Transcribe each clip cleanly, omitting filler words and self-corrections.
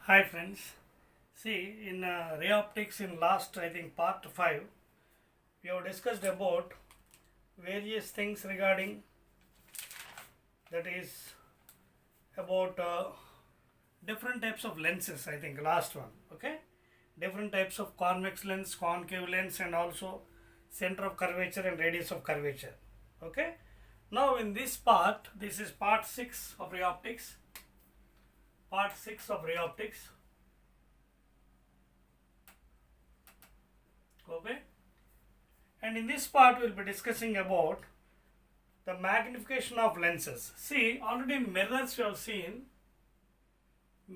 Hi friends, see in ray optics in last I think part 5 we have discussed about various things regarding that is about different types of lenses. I think last one, okay, different types of convex lens, concave lens, and also center of curvature and radius of curvature. Okay, now in this part, this is part 6 of ray optics. Part 6 of ray optics. Okay, and in this part we'll be discussing about the magnification of lenses. See, already mirrors you have seen.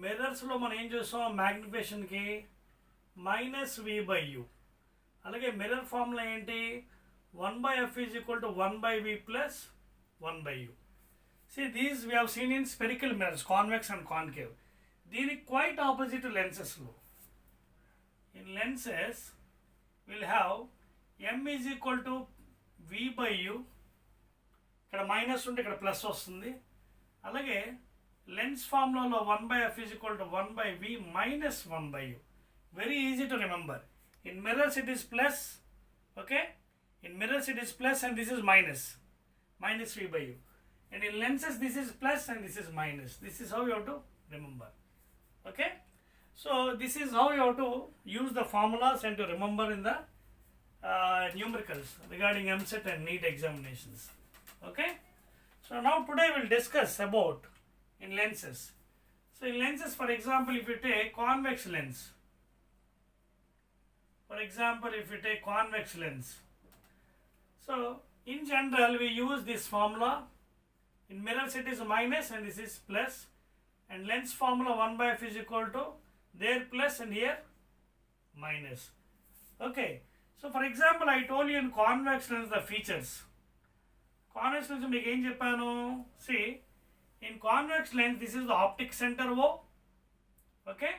Mirrors lo మనం ఏం చేస్తాం, magnification కి -v/u. అలాగే mirror formula ఏంటి, 1/f is equal to 1/v plus 1/u. See, these we have seen in spherical mirrors, convex and concave. దీనికి quite opposite to lenses లో. In lenses we'll have m is equal to v/u. ఇక్కడ minus ఉంటే ఇక్కడ plus వస్తుంది. అలాగే lens ఫార్ములాలో 1/f is equal to 1/v minus 1/u. Very easy to remember. In mirrors it is plus, okay, in mirrors it is plus and this is minus v/u, and in lenses this is plus and this is minus. This is how you have to remember. Okay, so this is how you have to use the formulas and to remember in the numericals regarding MCET and NEET examinations. Okay, so now today we will discuss about in lenses. So in lenses, for example, if you take convex lens, so in general we use this formula. In mirrors it is minus and this is plus, and lens formula 1/f is equal to there plus and here minus. Okay, so for example I told you in convex lens the features. Convex lens మీకు ఏం చెప్పాను, see, in convex lens this is the optic center O. Okay,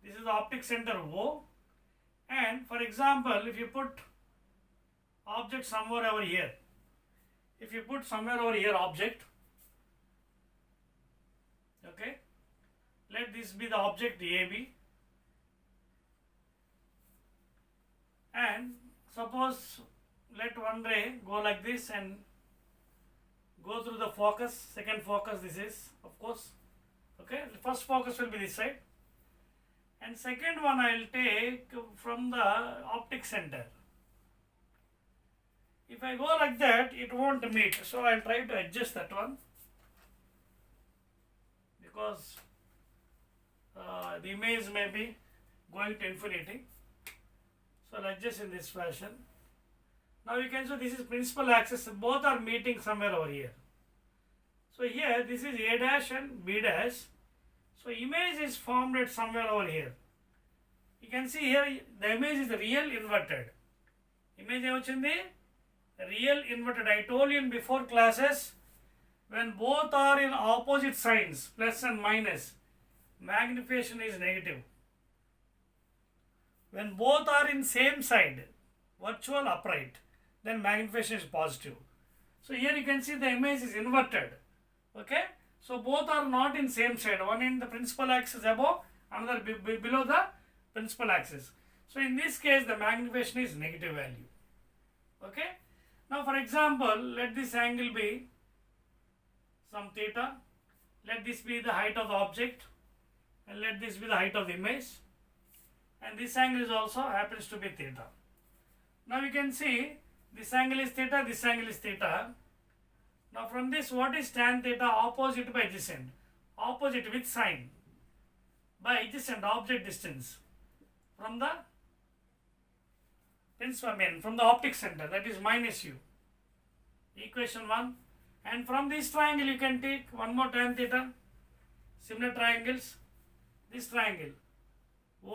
this is the optic center O, and for example if you put object somewhere over here, object, okay, let this be the object AB, and suppose let one ray go like this and go through the focus, second focus this is, of course, okay, the first focus will be this side, and second one I will take from the optic center. If I go like that it won't meet, so I will try to adjust that one because the image may be going to infinity, so I will adjust in this fashion. Now you can see this is principal axis, both are meeting somewhere over here. So here this is A dash and B dash, so image is formed at somewhere over here. You can see here the image is real inverted. Image ఏమొచ్చింది, real inverted. I told you in before classes, when both are in opposite signs, plus and minus, magnification is negative. When both are in same side, virtual upright, then magnification is positive. So here you can see the image is inverted. Okay, so both are not in same side, one in the principal axis above, another below the principal axis. So in this case the magnification is negative value. Okay, now for example let this angle be some theta, let this be the height of the object, and let this be the height of the image, and this angle is also happens to be theta. Now you can see this angle is theta, this angle is theta. Now from this, what is tan theta? Opposite by adjacent, opposite with sign by adjacent object distance from the from the optic center, that is minus u. Equation 1. And from this triangle you can take one more tan theta, similar triangles, this triangle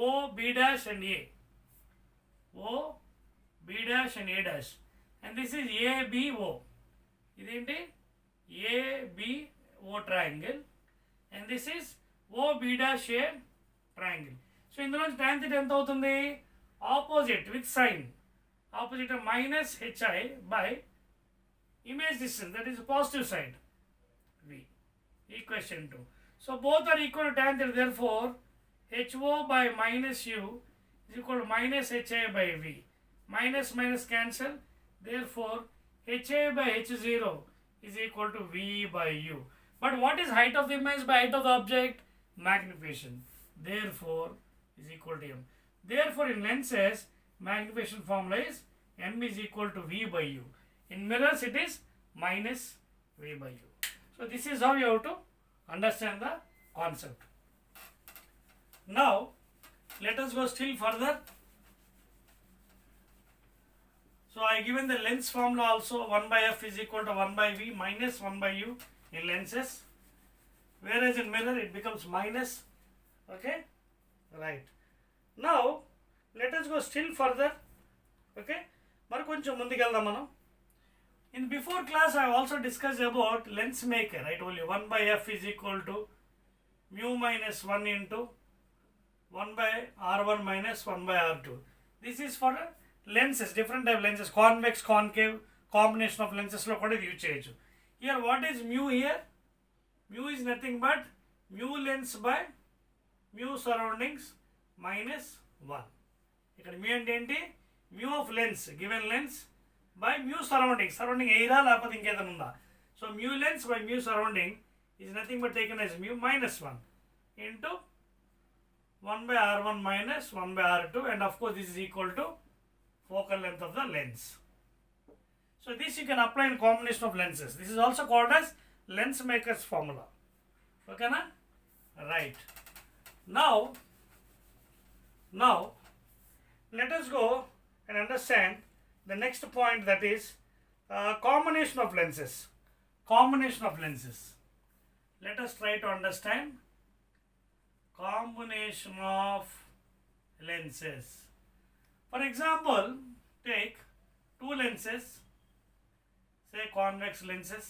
O, B dash and A, O, B dash and A dash, and this is ABO. ఇదేంటి ABO triangle, and this is OB dash A triangle. So ఇందులో tan theta ఎంత అవుతుంది, opposite with sign, opposite minus HI by image distance, that is positive side V. Equation 2. So both are equal to tan theta, therefore HO by minus U is equal to minus HA by V. Minus minus cancel. Therefore, HA by H0 is equal to V by U. But what is height of the image by height of the object? Magnification. Therefore, is equal to M. Therefore, in lenses, magnification formula is M is equal to V by U. In mirrors, it is minus V by U. So, this is how you have to understand the concept. Now, let us go still further. So, I given the lens formula also, 1 by F is equal to 1 by V minus 1 by U in lenses. Whereas in mirror, it becomes minus. Okay? Right. Now, let us go still further. Okay? మరి కొంచెం ముందుకెళ్దాం మనం. In before class, I also discussed about lens maker. I told you 1 by F is equal to mu minus 1 into 1 by R1 minus 1 by R2. This is for lenses, different type lenses, convex, concave, combination of lenses lo kuda use cheyochu. Here what is mu here? Mu is nothing but mu lens by mu surroundings minus 1. ఇక్కడ mu అంటే ఏంటి? Mu of lens, given lens by mu surrounding. Surrounding ఎయిరా లేకపోతే ఇంకేదైనా ఉందా? So mu lens by mu surrounding is nothing but taken as mu minus 1 into 1 by R1 minus 1 by R2, and of course this is equal to focal length of the lens. So this you can apply in combination of lenses. This is also called as lens maker's formula. Okay na? Right. Now let us go and understand the next point, that is combination of lenses. Combination of lenses. Let us try to understand combination of lenses. For example, take two lenses, say convex lenses,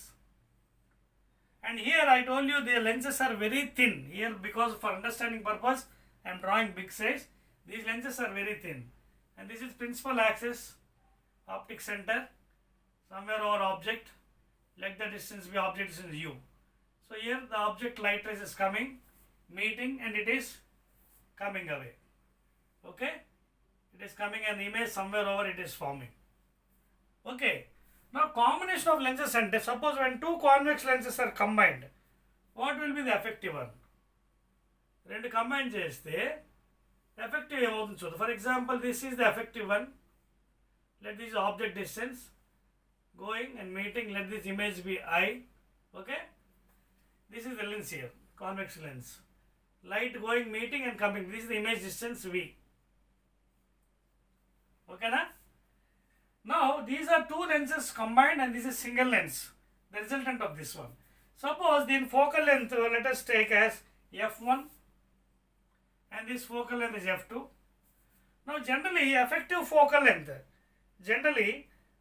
and here I told you the lenses are very thin. Here, because for understanding purpose I am drawing big size. These lenses are very thin, and this is principal axis, optic center, somewhere over object. Let the distance be object distance U. So here the object light rays is coming, meeting, and it is coming away. Okay, it is coming an image somewhere over, it is forming. Okay, now combination of lenses, and suppose when two convex lenses are combined, what will be the effective one? రెండు combine చేస్తే effective ఏమవుతుంది చూద్దాం. For example, this is the effective one. Let this object distance going and meeting, let this image be I. Okay, this is the lens here, convex lens. Light going, meeting and coming, this is the image distance V. Okay na? Now these are two lenses combined and this is single lens, the resultant of this one. Suppose the focal length, let us take as f1 and this focal length is f2. Now generally effective focal length, generally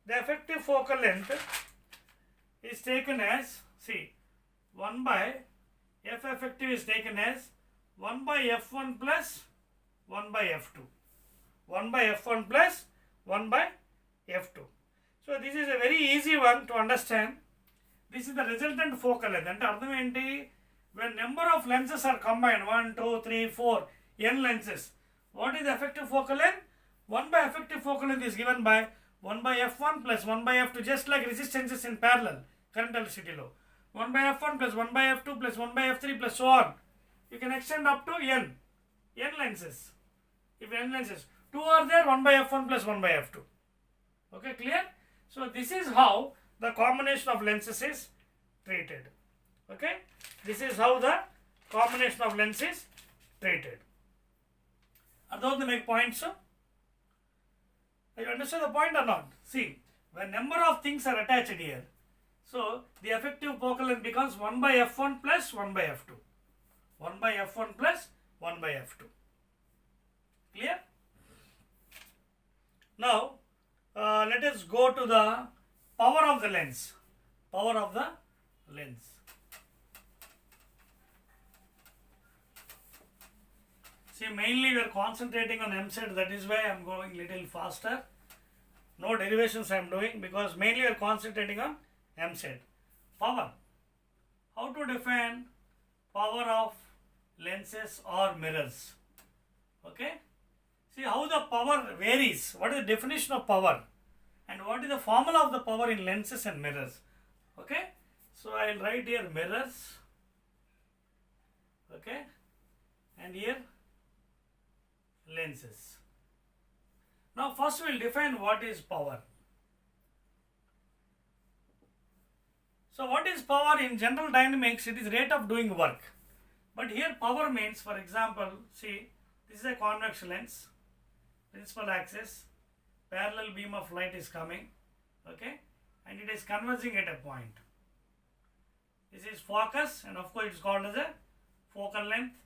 the effective focal length is taken as, see, 1 by f effective is taken as 1 by f1 plus 1 by f2. 1 by f1 plus 1 by f2. So this is a very easy one to understand. This is the resultant focal length. And అర్థం ఏంటి? When number of lenses are combined, 1, 2, 3, 4, n lenses, what is the effective focal length? 1 by effective focal length is given by 1 by f1 plus 1 by f2, just like resistances in parallel, current electricity law. 1 by f1 plus 1 by f2 plus 1 by f3 plus so on. You can extend up to n lenses. If n lenses, 2 are there, 1 by f1 plus 1 by f2. Okay, clear? So this is how the combination of lenses is treated. Okay, this is how the combination of lenses is treated. Are those the make points? You understand the point or not? See, when number of things are attached here, so the effective focal length becomes 1 by f1 plus 1 by f2. 1 by f1 plus 1 by f2. Clear? Now, let us go to the power of the lens. Power of the lens. See, mainly we are concentrating on M set, that is why I am going little faster. No derivations I am doing, because mainly we are concentrating on M set. Power. How to define power of lenses or mirrors? Okay, see how the power varies. What is the definition of power and what is the formula of the power in lenses and mirrors? Okay, so I will write here mirrors, okay, and here lenses. Now first we will define what is power. So what is power? In general dynamics, it is rate of doing work. But here power means, for example, see, this is a convex lens, principal axis, parallel beam of light is coming, okay, and it is converging at a point. This is focus, and of course it is called as a focal length,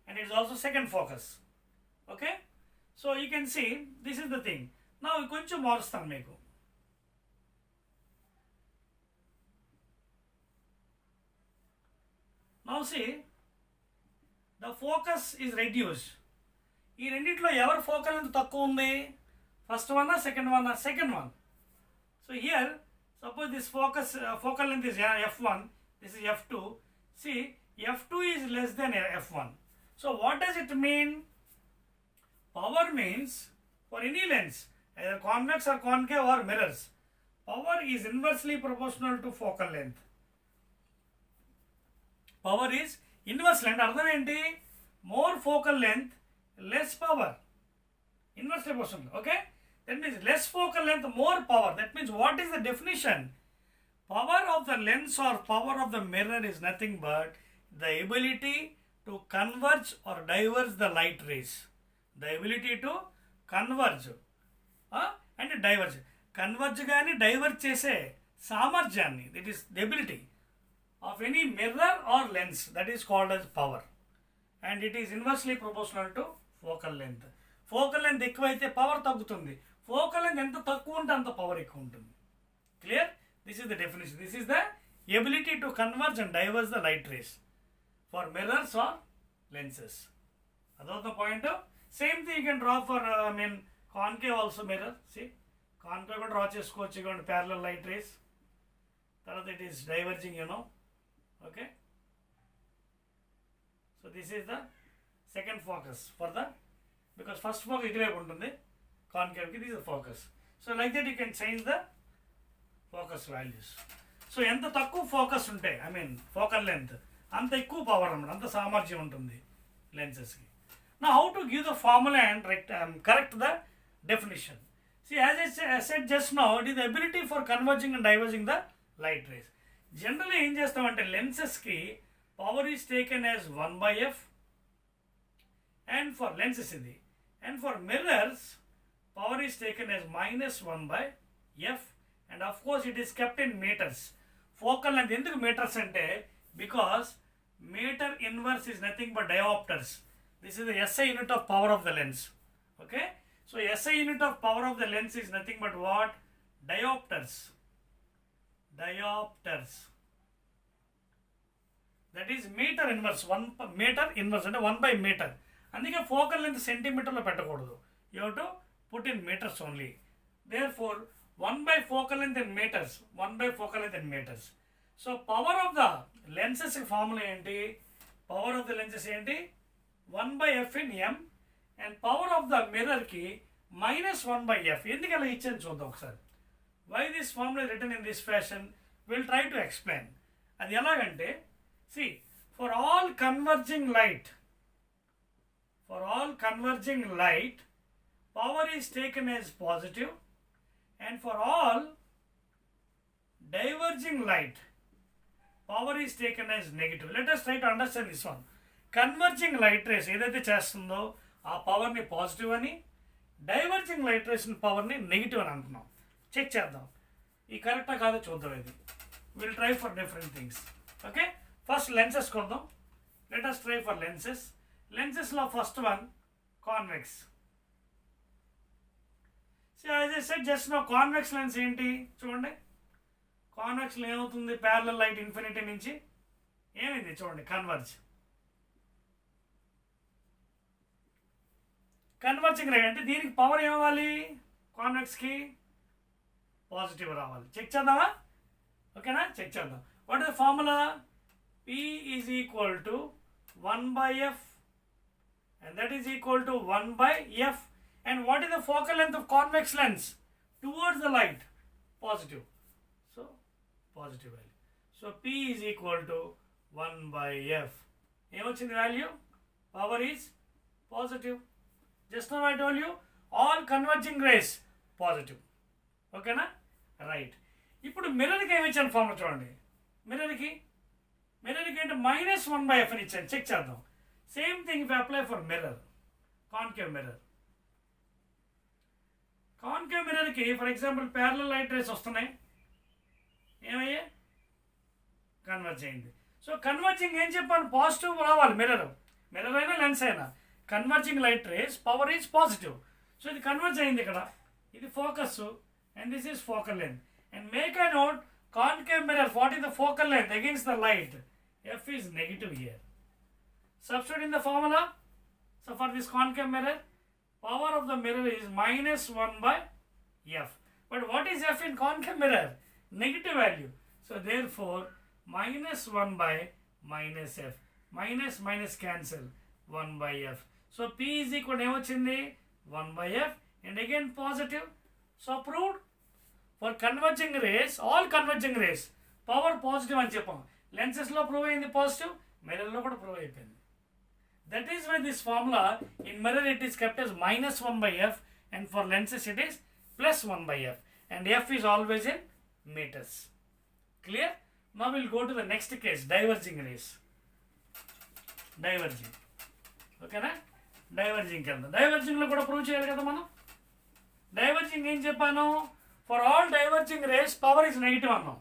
and it is also second focus. Okay, so you can see this is the thing. Now koncham marustan meeku. Now see, the focus is reduced. ఈ రెండిట్లో ఎవరు focal length తక్కువ ఉంది? First one second one? Second one. So here suppose this focal length is f1, this is f2. See, f2 is less than f1. So what does it mean? Power means for any lens, either convex or concave or mirrors, power is inversely proportional to focal length. Power is inverse length. అర్థం ఏంటి? More focal length, less power. Inversely proportional. Okay? That means less focal length, more power. That means what is the definition? Power of the lens or power of the mirror is nothing but the ability to converge or diverge the light rays. The ability to converge and diverge. Converge gaani diverge chese samarthyanni. That is the ability of any mirror or lens. That is called as power. And it is inversely proportional to focal length. Focal length ఎక్కువైతే power తగ్గుతుంది. Focal length ఎంత తక్కువ ఉంటే అంత power ఎక్కువ ఉంటుంది. Clear? This is the definition. This is the ability to converge and diverge the light rays for mirrors or lenses. That's the point. Same thing you can draw for concave also mirror. See, concave కూడా draw చేసుకోవచ్చు. ఇగోండి parallel light rays. తర్వాత it is diverging, you know. Okay. So this is the second focus for the, because first focus ఇటువైపు ఉంటుంది concave కి, this is the focus. So like that you can change the focus values. So ఎంత తక్కువ focus ఉంటే focal length అంత ఎక్కువ power అన్నమాట, అంత సామర్థ్యం ఉంటుంది lenses కి. Now how to give the formula and correct the definition. See, as I said just now, it is the ability for converging and diverging the light rays. Generally ఏం చేస్తామంటే lenses కి power is taken as 1 by f, and for lenses ఇది, and for mirrors power is taken as minus 1 by f, and of course it is kept in meters. Focal length ఎందుకు meters అంటే, because meter inverse is nothing but diopters. This is the SI unit of power of the lens. Okay, so SI unit of power of the lens is nothing but what? Diopters. That is meter inverse. 1 meter inverse అంటే 1 by meter. అందుకే focal length సెంటీమీటర్లో పెట్టకూడదు. You have to put in meters only. Therefore 1 by focal length in meters. 1 by focal length in meters. So power of the lenses formula ఏంటి? Power of the lenses ఏంటి? 1 by f in m, and power of the mirror కి minus 1 by f. ఎందుకు అలా ఇచ్చాను చూద్దాం ఒకసారి. Why this formula is written in this fashion? We'll try to explain. అది ఎలాగంటే, see, for all converging light, power is taken as positive, and for all diverging light, power is taken as negative. Let us try to understand this one. Converging light rays ఏదైతే చేస్తుందో ఆ పవర్ని positive అని, diverging light rays పవర్ని negative అని అంటున్నాం. Check చేద్దాం, ఈ కరెక్టా కాదో చూద్దాం. ఇది will try for different things. Okay, first lenses కొద్దాం. Let us try for lenses. లెన్సెస్లో first one convex. So as I said just no, convex lens ఏంటి చూడండి. కాన్వెక్స్లో ఏమవుతుంది? ప్యారలల్ లైట్ ఇన్ఫినిటీ నుంచి ఏమైంది చూడండి, కన్వర్జింగ్ రే అంటే దీనికి పవర్ ఏమవ్వాలి? కాన్వెక్స్కి పాజిటివ్ రావాలి. చెక్ చేద్దామా? ఓకేనా, చెక్ చేద్దాం. What is the formula? P is equal to 1 by f and that is equal to 1 by f. And what is the focal length of convex lens towards the light? Positive. So positive value. So P is equal to 1 by f. How much in the value? Power is positive. Just now I told you all converging rays positive. Okay na? Right. ఇప్పుడు మిర్రర్కి ఏమి ఇచ్చాను formula చూడండి. మిర్రర్కి అంటే -1 by f అని ఇచ్చాను. Check చేద్దాం. Same thing if apply for mirror, concave mirror. Concave మిర్రర్కి for example parallel light rays వస్తున్నాయి. ఏమయ్యాయి? కన్వర్జ్ అయింది. సో కన్వర్జింగ్ ఏం చెప్పాను? పాజిటివ్ రావాలి. మిర్రర్ అయినా లెన్స్ అయినా converging light rays power is positive. So ఇది కన్వర్జ్ అయింది ఇక్కడ. ఇది focus and this is focal length. And make a note, concave mirror, what is the focal length against the light? F is negative here. Substitute in the formula. So for this concave mirror, power of the mirror is -1 by f. But what is f in concave mirror? Negative value. So therefore -1 by -f. Minus cancel. 1 by f. So P is equal to 1 by f. And again positive. So proved. For converging rays, all converging rays, power positive అని చెప్పాం. Lenses లో prove అయింది positive, mirror లో కూడా prove అయిపోయింది. That is why this formula in mirror it is kept as -1 by f, and for lenses it is +1 by f, and f is always in meters. Clear? Now we'll go to the next case, diverging rays. Diverging. Okay na? Diverging కింద. Diverging లో కూడా prove చేయాలి కదా మనం. Diverging ఏం చెప్పాను? For all diverging rays, power is negative అన్నాం.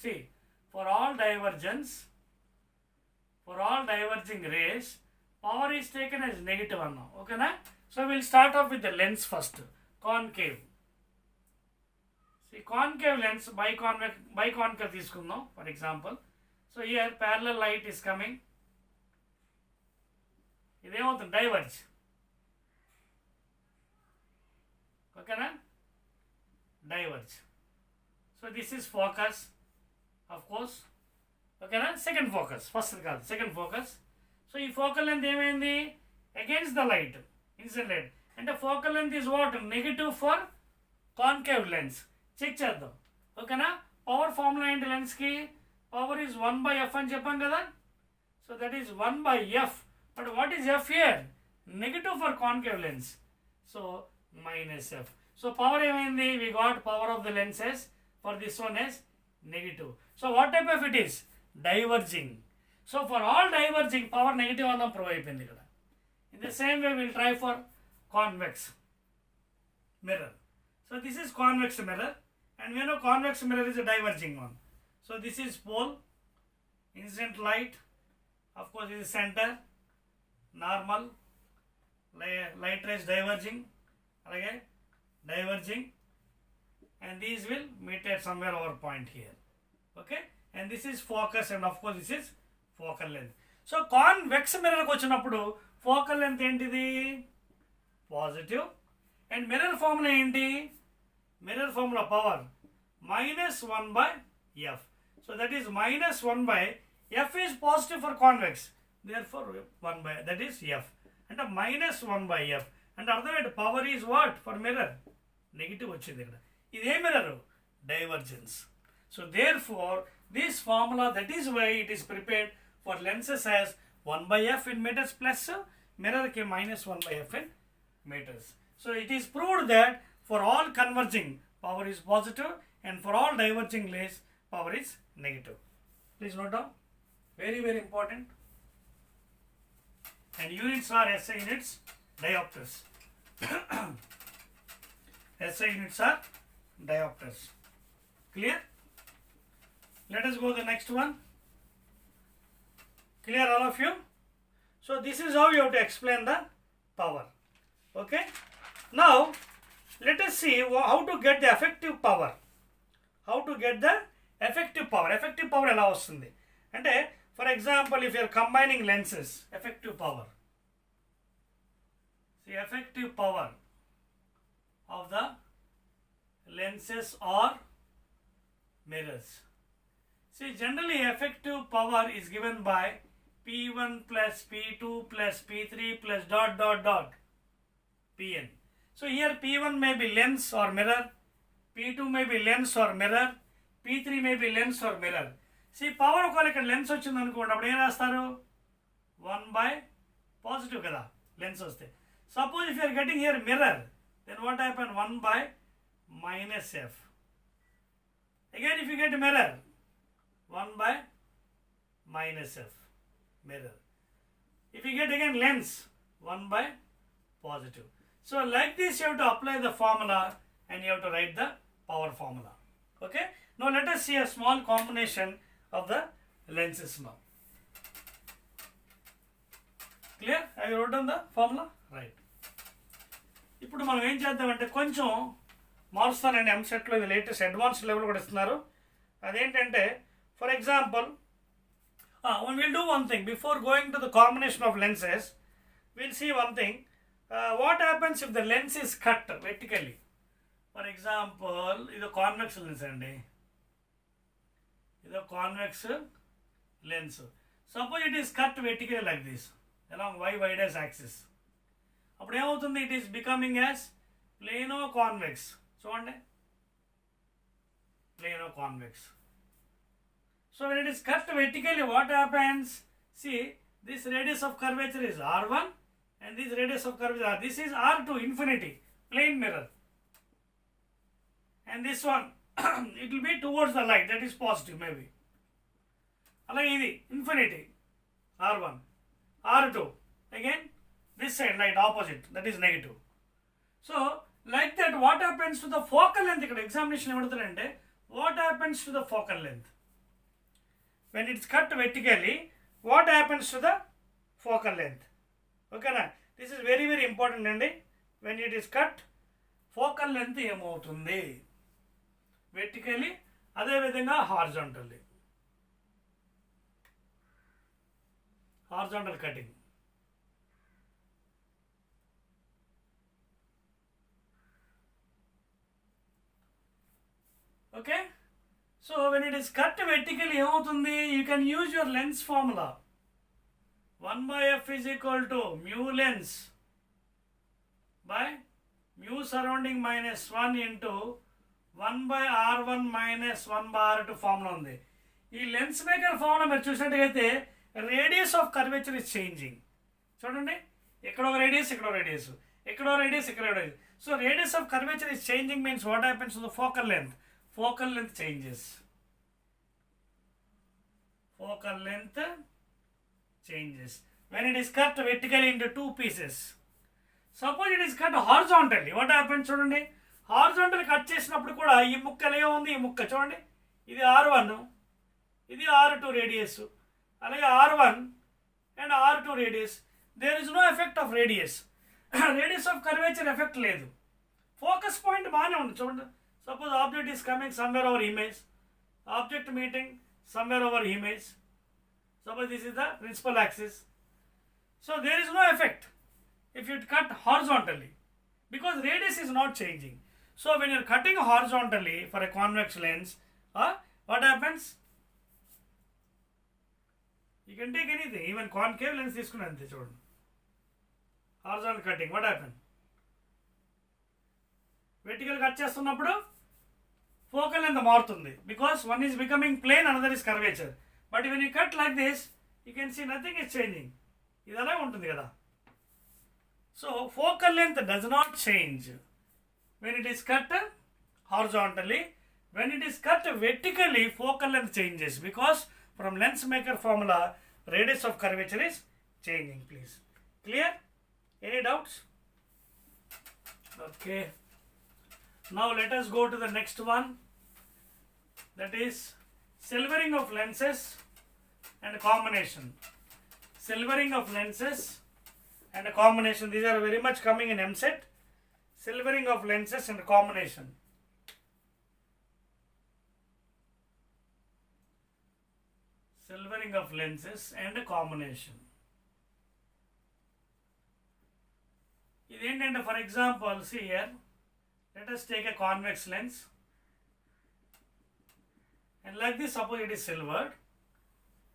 See, for all diverging rays, power is taken as negative అన్నాం. Okay na? So we'll start off with the lens first. Concave. See, concave lens, biconcave తీసుకుందాం for example. So here parallel light is coming. ఇదేమవుతుంది? Diverge. Okay na? Diverge. So this is focus, of course. Okay na? Second focus. First కాదు, second focus. So ఈ focal length ఏమైంది? Against the light, incident light. అంటే focal length is what? Negative for concave lens. Check చేద్దాం. ఓకేనా? Power formula ఏంటి లెన్స్కి? Power is 1 by f అని చెప్పాం కదా. So that is 1 by f. But what is f here? Negative for concave lens. So -f. So power ఏమైంది? We got power of the lenses for this one as negative. So what type of it is? Diverging. So for all diverging, power negative అన్న prove అయిపోయింది ఇక్కడ. In the same way we'll try for convex mirror. So this is convex mirror, and we know convex mirror is a diverging one. So this is pole, incident light, of course this is center, normal, light rays diverging, again diverging, and these will meet at somewhere over point here. Okay, and this is focus, and of course this is focal length. So convex mirror కు వచ్చినప్పుడు focal length ఏంటిది? Positive. And mirror formula ఏంటి? Mirror formula power -1 by f. So that is -1 by f is positive for convex, therefore 1 by that is f. And -1 by f. And అర్థమైంది power is what for mirror? Negative వచ్చింది ఇక్కడ. ఇది ఏ mirror? Divergence. So therefore this formula, that is why it is prepared for lenses as 1 by f in meters plus mirror ke -1 by f in meters. So it is proved that for all converging, power is positive, and for all diverging rays, power is negative. Please note down. Very, very important. And units are SI units, diopters. SI units are diopters. Clear? Let us go to the next one. Clear all of you? So this is how you have to explain the power. Okay? Now let us see how to get the effective power. How to get the effective power. Effective power ఎలా వస్తుంది అంటే, for example, if you are combining lenses, effective power. The effective power of the lenses or mirrors. See, generally effective power is given by P1 plus P2 plus P3 plus dot dot dot Pn. So here P1 may be lens or mirror, P2 may be lens or mirror, P3 may be lens or mirror. See, power ఒకవేళ ఇక్కడ lens వచ్చింది అనుకోండి, అప్పుడు ఏం రాస్తారు? 1 by positive కదా lens వస్తే. Suppose if you're getting here mirror, then what happen? 1 by minus f. Again if you get mirror, 1 by minus f, mirror. If you get again lens, 1 by positive. So like this you have to apply the formula and you have to write the power formula. Okay. Now let us see a small combination of the lenses now. Clear? Have you written the formula? Right. ఇప్పుడు మనం ఏం చేద్దామంటే కొంచెం మారుస్తానండి. ఎంసెట్లో ఇది latest advance level కూడా ఇస్తున్నారు. అదేంటంటే for example we'll do one thing before going to the combination of lenses. We'll see one thing. What happens if the lens is cut vertically? For example, ఇది కాన్వెక్స్ లెన్స్ అండి, ఇది convex lens. Suppose it is cut vertically like this along y dash axis. అప్పుడు ఏమవుతుంది? It is becoming as plano convex. చూడండి, plano convex. So when it is cut vertically, what happens? See, this radius of curvature is R1 and this radius of curvature R. This is R2, infinity, plane mirror. And this one, it will be towards the light, that is positive maybe. Alage idi, infinity, R1, R2. Again, this side light opposite, that is negative. So, like that, what happens to the focal length? Ikkada examination emadutadante, what happens to the focal length? When it's cut vertically, what happens to the focal length? Okay na? This is very very important andi. When it is cut, focal length ఏమవుతుంది? Vertically, అదే విధంగా horizontally. Horizontal cutting. Okay? So when it is cut vertically, you can use your lens formula. 1 by f is equal to mu lens by mu surrounding minus 1 into 1 by r1 minus 1 by r2 formula ఉంది. ఈ lens maker formula మీరు చూసినట్టయితే radius of curvature is changing. చూడండి, ఎక్కడో radius, ఎక్కడో radius, ఎక్కడో radius, ఇక్కడ radius. So radius of curvature is changing means what happens to the focal length? Focal length changes. Focal length changes when it is cut vertically into two pieces. Suppose it is cut horizontally, what happens? చూడండి, horizontal cut చేసినప్పుడు కూడా ఈ ముక్కలు ఏముంది? ఈ ముక్క చూడండి, ఇది R1, ఇది R2 రేడియస్, అలాగే R1 and R2 radius. There is no effect of radius. Radius of curvature effect లేదు. ఫోకస్ పాయింట్ బాగానే ఉంది. చూడండి, suppose object is coming somewhere over image, object meeting somewhere over image. Suppose this is the principal axis. So there is no effect if you cut horizontally because radius is not changing. So when you are cutting horizontally for a convex lens, what happens? You can take anything, even concave lens తీసుకుని అంతే. చూడండి, horizontal cutting, what happened? Vertical cut చేస్తున్నప్పుడు focal length మారుతుంది because one is becoming plane, another is curvature. But when you cut like this, you can see nothing is changing. ఇది అలాగే ఉంటుంది కదా. So focal length does not change when it is cut horizontally. When it is cut vertically, focal length changes because from lens maker formula, radius of curvature is changing. Please, clear? Any doubts? Okay. Now let us go to the next one, that is silvering of lenses and combination. Silvering of lenses and combination, these are very much coming in MSET. Silvering of lenses and combination. Silvering of lenses and combination. ఇదేంటంటే for example, see here, let us take a convex lens and like this, suppose it is silvered.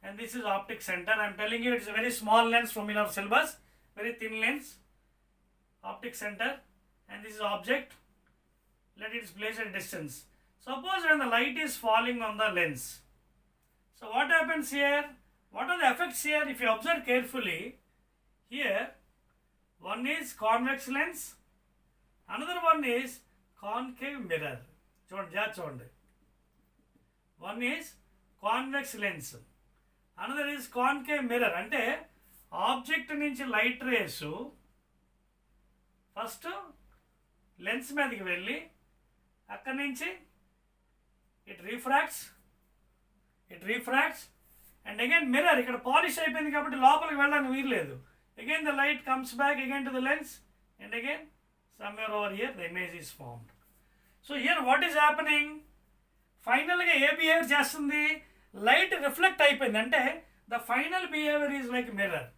and this is optic center. I am telling you, it's a very small lens from in our syllabus, very thin lens, optic center, and this is object. Let it place at distance. Suppose when the light is falling on the lens, so what happens here? What are the effects here? If you observe carefully, here one is convex lens, another one is concave mirror. చూడండి. One is convex lens, another is concave mirror. అంటే object నుంచి light rays first lens మీదకి వెళ్ళి అక్కడి నుంచి it refracts and again mirror ఇక్కడ polish అయిపోయింది కాబట్టి లోపలికి వెళ్ళడానికి వీల్లేదు. Again the light comes back again to the lens and again somewhere over here the image is formed. So here what is happening? ఫైనల్గా ఏ బిహేవియర్ చేస్తుంది? లైట్ రిఫ్లెక్ట్ అయిపోయింది. అంటే the final behaviour is like mirror.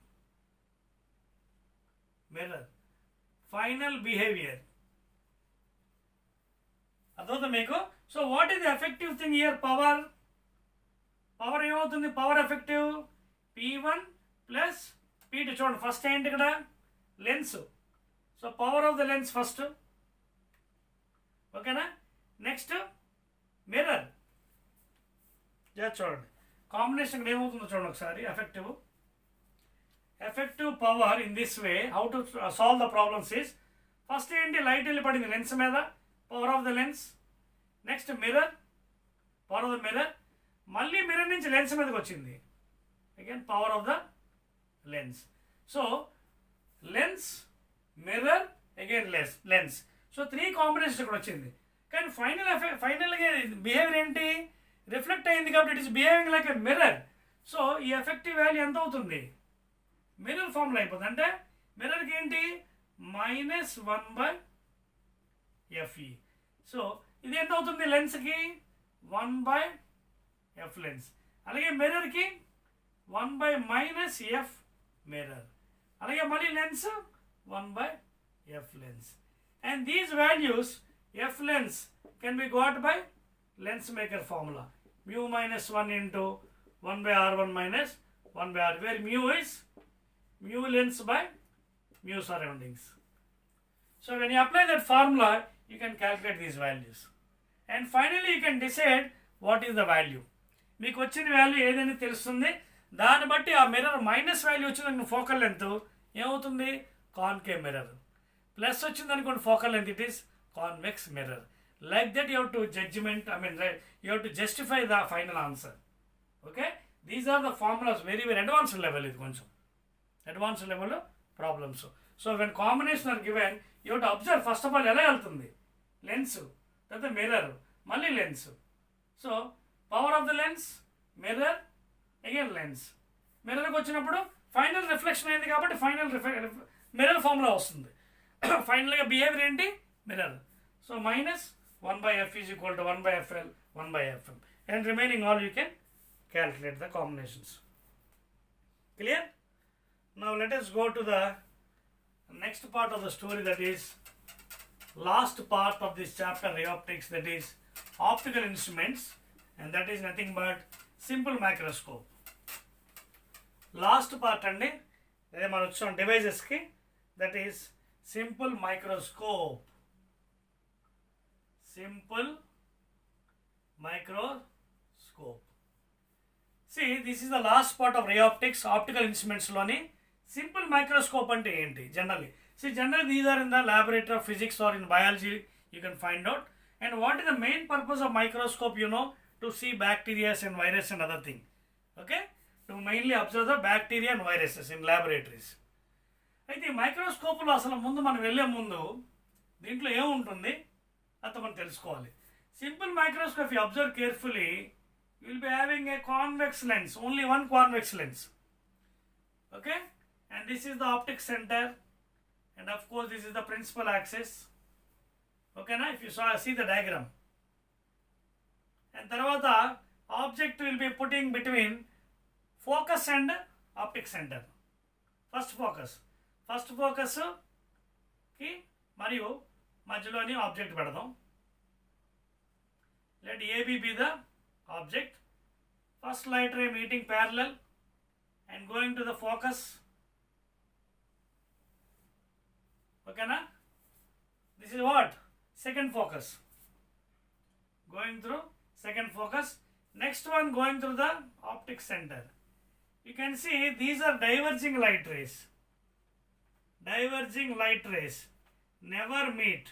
Final behaviour అదవుతుంది మీకు. So what is the effective thing here? Power ఏమవుతుంది? Power effective P1 plus P2. చూడండి first ఏంటి ఇక్కడ? Lens. So power of the lens first, ఓకేనా? Next mirror. చూడండి combination ఏమవుతుందో చూడండి ఒకసారి. Effective power in this way. How to solve the problems is, first ఏంటి? లైట్ వెళ్ళి పడింది లెన్స్ మీద, power of the lens. Next mirror, power of the mirror. మళ్ళీ మిర్రర్ నుంచి లెన్స్ మీదకి వచ్చింది, again power of the lens. So lens, mirror, again lens. So 3 combination ఇక్కడ వచ్చింది. కానీ ఫైనల్గా బిహేవియర్ ఏంటి? రిఫ్లెక్ట్ అయింది కాబట్టి it is behaving like a mirror. So ఈ ఎఫెక్టివ్ వాల్యూ ఎంత అవుతుంది? మిర్రర్ ఫార్ములా అయిపోతుంది. అంటే మిర్రర్కి ఏంటి? -1/FE. సో ఇది ఎంత అవుతుంది? లెన్స్కి 1/F లెన్స్. అలాగే మిర్రర్కి 1/-F మిర్రర్. అలాగే మళ్ళీ lens 1/F lens. And these values F lens can be got by lens maker formula. Mu -1 into 1/R1 minus 1/R, where mu is mu lens by mu surroundings. So when you apply that formula, you can calculate these values. And finally you can decide what is the value. మీకు వచ్చిన value ఏదైనా తెలుస్తుంది. దాన్ని బట్టి ఆ mirror minus value వచ్చిందనుకో focal length ఏమవుతుంది? Concave mirror. Plus వచ్చిందనుకోండి focal length, it is convex mirror. Like that you have to you have to justify the final answer. Okay, these are the formulas, very advanced level. ఇది కొంచెం advanced level problems. So when combination are given, you have to observe first of all ఎలా వెళ్తుంది? Lens, తర్వాత mirror, మళ్ళీ lens. So power of the lens, mirror, again lens. మిర్రర్కి వచ్చినప్పుడు final reflection అయింది కాబట్టి ఫైనల్ మిర్రర్ ఫార్ములా వస్తుంది. ఫైనల్గా బిహేవియర్ ఏంటి? Mirror. So -1/F is equal to 1/FL, 1/FM, and remaining all you can calculate the combinations. Clear? Now let us go to the next part of the story, that is last part of this chapter, ray optics, that is optical instruments, and that is nothing but simple microscope. Last part అండి, అదే మనం వచ్చాం డివైజెస్కి, that is simple microscope. Simple microscope. See, this is the last part of ray optics, optical instruments loni. Simple microscope ante enti generally? See, generally these are in the laboratory of physics or in biology, you can find out. And what is the main purpose of microscope? You know, to see bacteria and virus and other thing. Okay, to mainly observe the bacteria and viruses in laboratories. అయితే ఈ మైక్రోస్కోప్లో అసలు ముందు మనం వెళ్ళే ముందు దీంట్లో ఏముంటుంది అంత మనం తెలుసుకోవాలి. Simple microscope, you observe carefully, you will be having a convex lens, only one convex lens. Okay, and this is the optic centre, and of course this is the principal axis. ఓకేనా? If you see the diagram. And తర్వాత object will be putting between focus and optic centre. First ఫోకస్కి మరియు మధ్యలోని object పెడదాం. Let A B be the object. First light ray meeting parallel and going to the focus. Okay, na? This is what? Second focus. Going through second focus. Next one going through the optic center. You can see these are diverging light rays. Diverging light rays never meet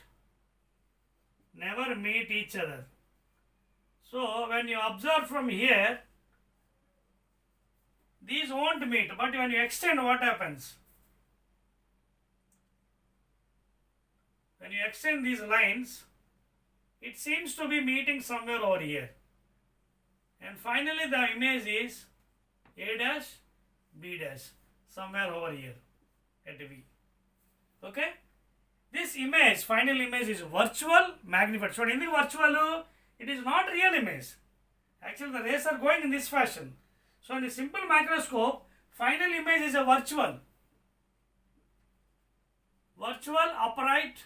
each other. So when you observe from here, these won't meet, but when you extend, what happens? When you extend these lines, it seems to be meeting somewhere over here. And finally the image is A dash, B dash, somewhere over here at V. Okay? This image, final image is virtual magnified. So in the virtual, it is not real image. Actually the rays are going in this fashion. So in the simple microscope, final image is a virtual, upright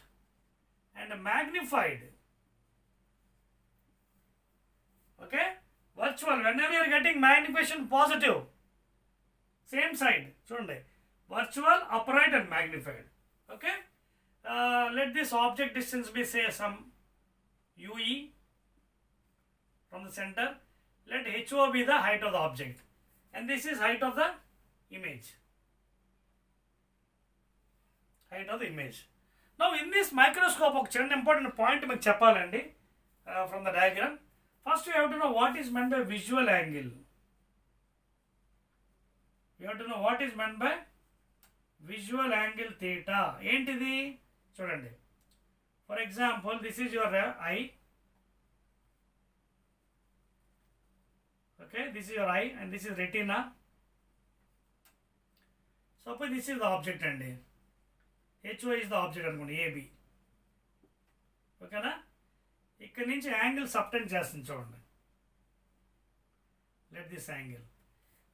and magnified. Okay? Virtual, whenever you are getting magnification positive, same side, virtual, upright and magnified. Okay? Let this object distance be, say, some UE from the center. Let HO be the height of the object. And this is height of the image. Height of the image. Now in this microscope, an important point from the diagram. First we have to know what is meant by visual angle. You have to know what is meant by visual angle theta. Entity, chudandi. For example, this is your eye. Okay, this is your eye and this is retina. Suppose this is the object andi. HO is the object anukondi, AB. Okay na? ఇక్కడ నుంచి angle subtend చేస్తుంది చూడండి. Let this angle.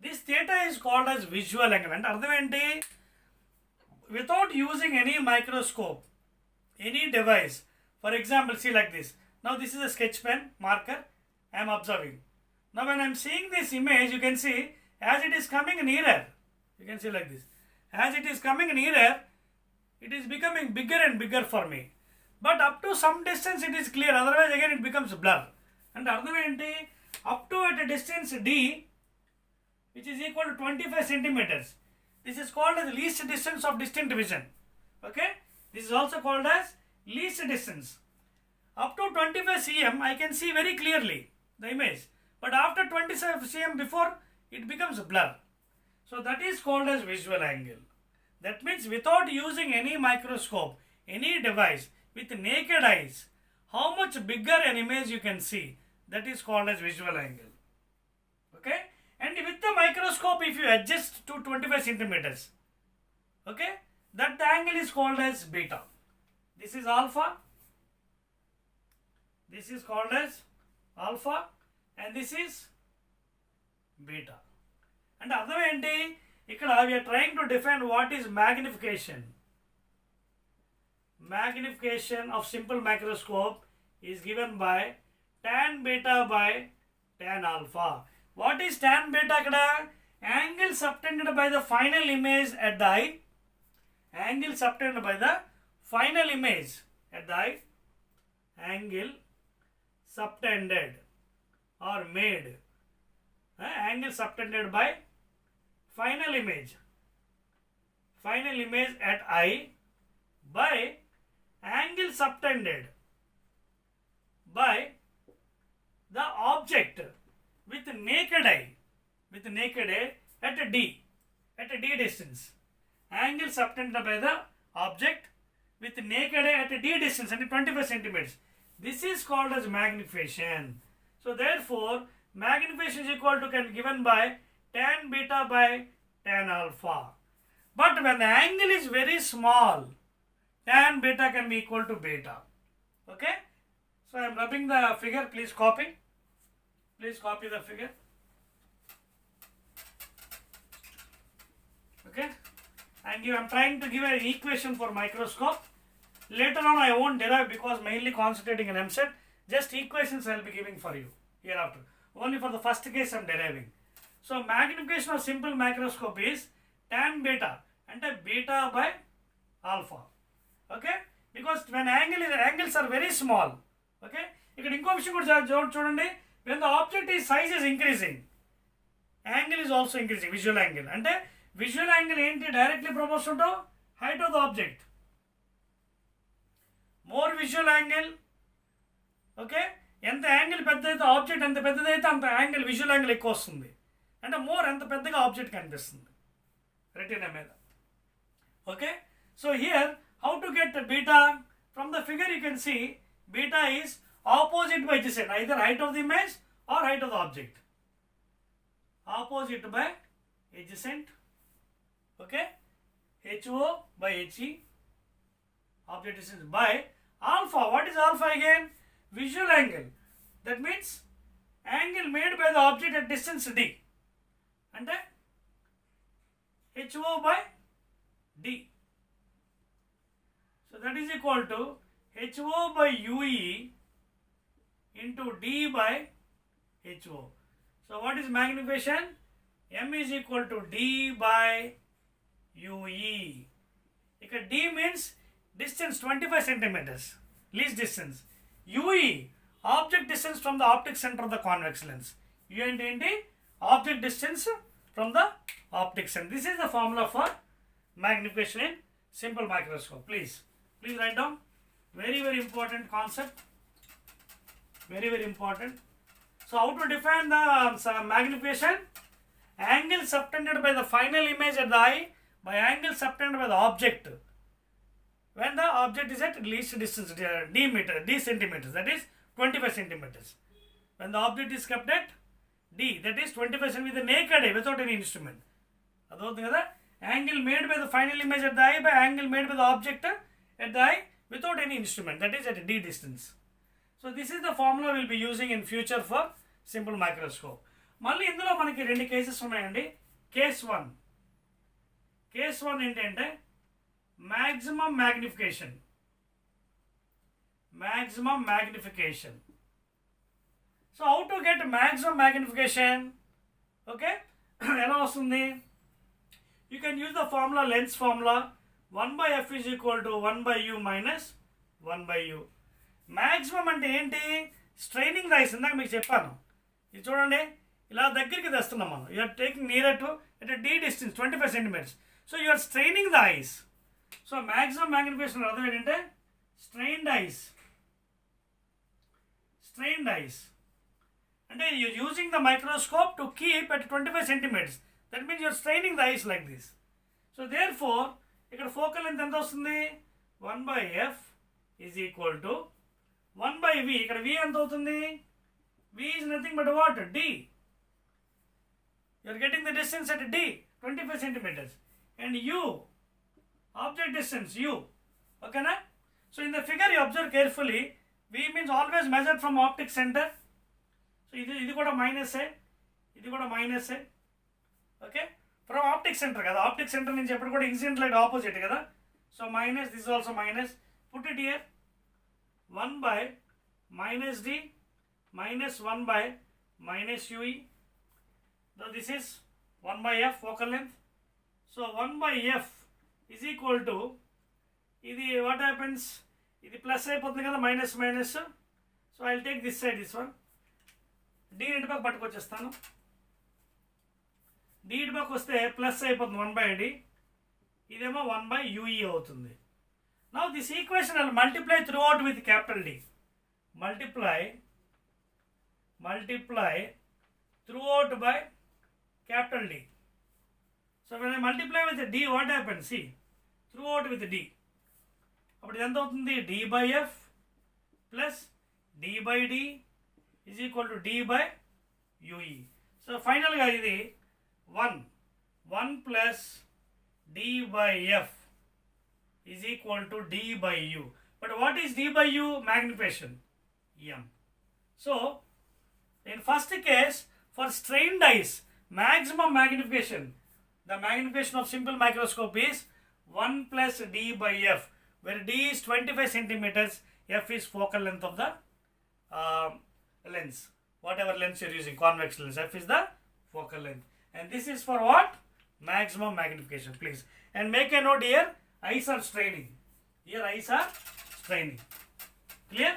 This theta is called as visual angle. అంటే అర్థం ఏంటి? Without using any microscope, any device, for example, see like this. Now this is a sketch pen, marker, I am observing. Now when I am seeing this image, you can see as it is coming nearer, you can see like this. As it is coming nearer, it is becoming bigger and bigger for me. But up to some distance it is clear, otherwise again it becomes blur. And అర్థం ఏంటి? Up to at a distance D, which is equal to 25 centimeters. This is called as least distance of distinct vision. Okay? This is also called as least distance. Up to 25 cm I can see very clearly the image. But after 25 cm before, it becomes blur. So that is called as visual angle. That means without using any microscope, any device, with naked eyes, how much bigger an image you can see, that is called as visual angle. Okay? And with the microscope, if you adjust to 25 centimeters, okay, that the angle is called as beta. This is alpha, this is called as alpha, and this is beta. And అర్థం ఏంటి? ఇక్కడ we are trying to define what is magnification. Magnification of simple microscope is given by tan beta by tan alpha. What is tan beta akkada? Angle subtended by the final image at the eye. Angle subtended by the final image at the eye. Angle subtended or made. Angle subtended by final image. Final image at eye by angle subtended by the object with naked eye at a D distance. Angle subtended by the object with naked eye at a D distance and 25 centimeters. This is called as magnification. So therefore, magnification is equal to can given by tan beta by tan alpha. But when the angle is very small, tan beta can be equal to beta. Okay? So I am rubbing the figure. Please copy. Please copy the figure. Okay? And I am trying to give an equation for microscope. Later on I won't derive because mainly concentrating in MSET. Just equations I will be giving for you hereafter. Only for the first case I am deriving. So magnification of simple microscope is tan beta, and beta by alpha. Okay, because when angles are very small. Okay, ఇక్కడ ఇంకో విషయం కూడా చూడండి, when the object is size is increasing, angle is also increasing, visual angle. అంటే visual angle ఏంటి, directly proportional to height of the object. More visual angle, okay, ఎంత angle పెద్దదైతే object ఎంత పెద్దదైతే అంత యాంగిల్ విజువల్ యాంగిల్ ఎక్కువ వస్తుంది. అంటే మోర్ ఎంత పెద్దగా ఆబ్జెక్ట్ కనిపిస్తుంది రెటీనా మీద. Okay, so here how to get beta from the figure? You can see beta is opposite by adjacent, either height of the image or height of the object. Opposite by adjacent, okay, HO by HE, object distance by alpha. What is alpha again? Visual angle. That means angle made by the object at distance D, and HO by D. So that is equal to HO by UE into D by HO. So what is magnification? M is equal to D by UE. Because D means distance 25 centimeters, least distance. UE, object distance from the optic center of the convex lens. U and D, object distance from the optic center. This is the formula for magnification in simple microscope. Please write down. Very, very important concept. Very, very important. So how to define the magnification? Angle subtended by the final image at the eye by angle subtended by the object when the object is at least distance d centimeters, that is 25 centimeters. When the object is kept at d, that is 25 centimeters with the naked eye, without any instrument. Adho angle made by the final image at the eye by angle made by the object at the eye without any instrument, that is at d distance. So this is the formula we will be using in future for simple microscope. మళ్ళీ ఇందులో మనకి రెండు cases ఉన్నాయండి. Case 1 ఏంటంటే maximum magnification. So how to get maximum magnification? Okay, ఎలా వస్తుంది? You can use the formula, lens formula. 1 by f is equal to 1 by u minus 1 by u. Maximum అంటే ఏంటి? Straining the eyes. ఇందాక మీకు చెప్పాను, ఇది చూడండి, ఇలా దగ్గరికి తెస్తున్నాం మనం. You're taking near to at the distance 25 centimetres. So you're straining the eyes. So maximum magnification అర్థం ఏంటంటే స్ట్రైన్డ్ ఐస్ అంటే you're using the microscope to keep at 25 centimetres. That means you're straining the eyes like this. So therefore ఇక్కడ focal length ఎంత వస్తుంది? 1 by f is equal to 1 by v. ఇక్కడ v ఎంత అవుతుంది? v is nothing but what? D. You are getting the distance at D, 25 centimeters. And u, object distance u. Okay na? So in the figure you observe carefully, v means always measured from optic center. So ఇది కూడా మైనసే, ఇది కూడా మైనసే. Okay, from optic centre కదా. Optic centre నుంచి ఎప్పుడు కూడా incident light opposite కదా. So minus, this also minus. Put it here. 1 by minus d minus 1 by minus ue. So this is 1 by f focal length. So 1 by f is equal to, ఇది what happens? ఇది plus అయిపోతుంది కదా, minus minus. So I will take this side, this one. d ఇటు పక్క పట్టుకొచ్చేస్తాను. d ఇటు పక్క వస్తే plus అయిపోతుంది 1 by d. ఇదేమో 1 by ue అవుతుంది. Now this equation I will multiply throughout with capital D. Multiply throughout by capital D. So when I multiply with the D, what happens? See, throughout with the D. అప్పుడు ఎంత అవుతుంది? D by f plus D by D is equal to D by UE. So final గా ఇది 1 plus D by f is equal to D by U. But what is D by U? Magnification, M. So in first case, for strained eyes, maximum magnification, the magnification of simple microscope is 1 plus D by f, where D is 25 centimeters, f is focal length of the lens. whatever lens you're using, convex lens. F is the focal length. And this is for what? Maximum magnification, please. And make a note here, eyes are straining. Here eyes are straining. Clear?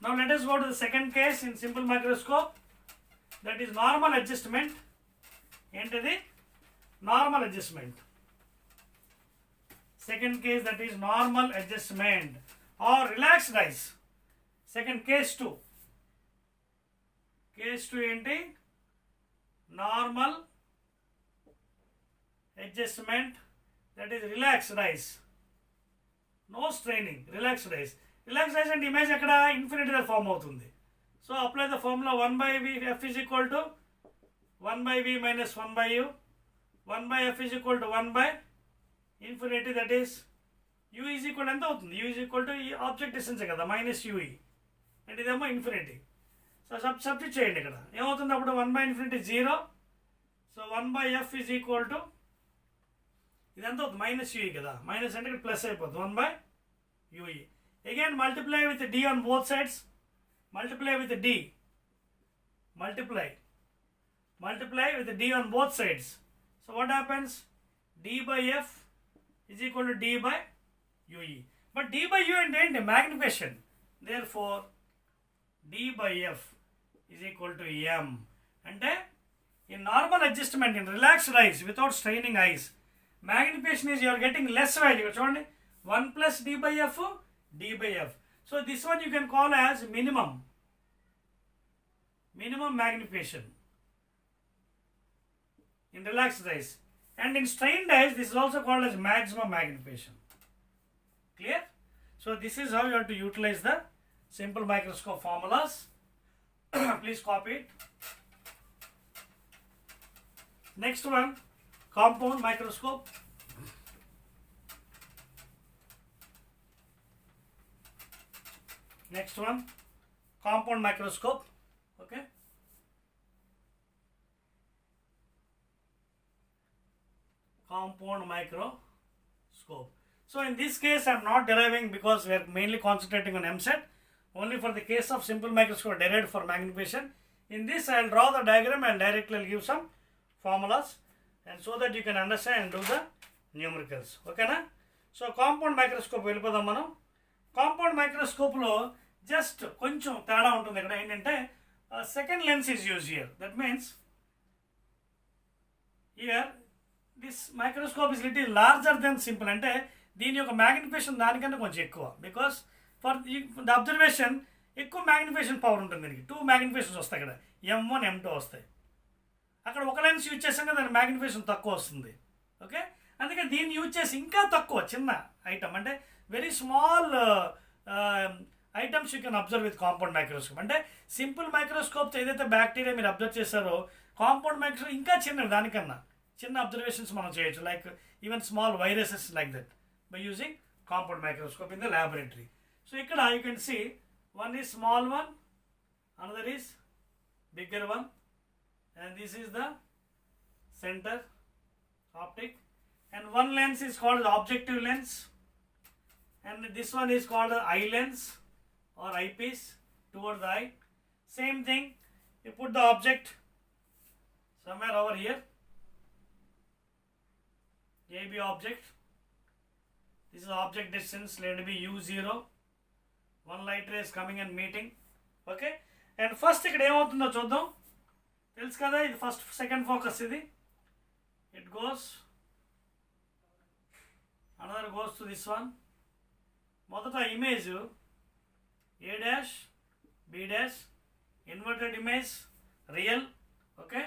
Now let us go to the second case in simple microscope. That is normal adjustment. Enter the normal adjustment. Second case, that is normal adjustment or relaxed eyes. Second case 2. Case 2 enti normal adjustment, that is relaxed eyes. No straining, relaxed eyes. Relaxed eyes and image akkada infinity the form avutundi. So apply the formula 1 by V, F is equal to 1 by V minus 1 by U. 1 by F is equal to 1 by infinity, that is U is equal to ఎంత అవుతుంది? U is equal to object distance కదా, minus UE. And ఇదేమో infinity. So substitute చేయండి ఇక్కడ. ఏమవుతుంది అప్పుడు 1 by infinity 0. So 1 by F is equal to ఇదంతా అవుతుంది minus UE కదా. Minus అంటే ఇక్కడ ప్లస్ అయిపోతుంది 1 by UE. Again multiply with D on both sides. Multiply with D. Multiply with D on both sides. So what happens? D by F is equal to D by UE. But D by U and end magnification. Therefore, D by F is equal to M. And in normal adjustment, in relaxed eyes, without straining eyes, magnification is you are getting less value. So 1 plus D by F, D by F. So this one you can call as minimum magnification in relaxed eyes. And in strained eyes, this is also called as maximum magnification. Clear? So this is how you have to utilize the simple microscope formulas. Please copy it. Next one, compound microscope. Next one, compound microscope. Okay. Compound microscope. So in this case I am not deriving because we are mainly concentrating on MSET. Only for the case of simple microscope derived for magnification. In this I will draw the diagram and directly give some formulas, and so that you can understand and do the numericals. Okay na? So compound microscope వెళ్ళిపోదాం మనం. Compound microscope లో just కొంచెం తేడా ఉంటుంది. ఇక్కడ ఏంటంటే second lens is used here. That means here this microscope is little larger than simple. అంటే దీని యొక్క magnification దానికన్నా కొంచెం ఎక్కువ. Because for the observation ఎక్కువ magnification power ఉంటుంది దీనికి. 2 magnifications వస్తాయి ఇక్కడ. M1, M2 వస్తాయి. అక్కడ ఒక లెన్స్ యూజ్ చేసాం కదా, దాని magnification తక్కువ వస్తుంది. ఓకే, అందుకే దీన్ని యూజ్ చేసి ఇంకా తక్కువ చిన్న ఐటమ్ అంటే very small items you can observe with compound microscope. అంటే సింపుల్ మైక్రోస్కోప్స్ ఏదైతే బ్యాక్టీరియా మీరు అబ్జర్వ్ చేశారో, కాంపౌండ్ మైక్రోస్కోప్ ఇంకా చిన్నవి, దానికన్నా చిన్న అబ్జర్వేషన్స్ మనం చేయొచ్చు. Like even small viruses like that by using compound microscope in the laboratory. So ఇక్కడ you can see one is small one, another is bigger one, and this is the center optic, and one lens is called the objective lens, and this one is called the eye lens or eyepiece toward the eye. Same thing, you put the object somewhere over here, AB object, this is object distance, let it be U0, one light ray is coming and meeting. Okay, and first ఇక్కడ ఏమవుతుందో చూద్దాం. తెలుసు కదా, ఇది first second focus, ఇది it goes, another goes to this one. మొదట image A dash B dash, inverted image real. Okay,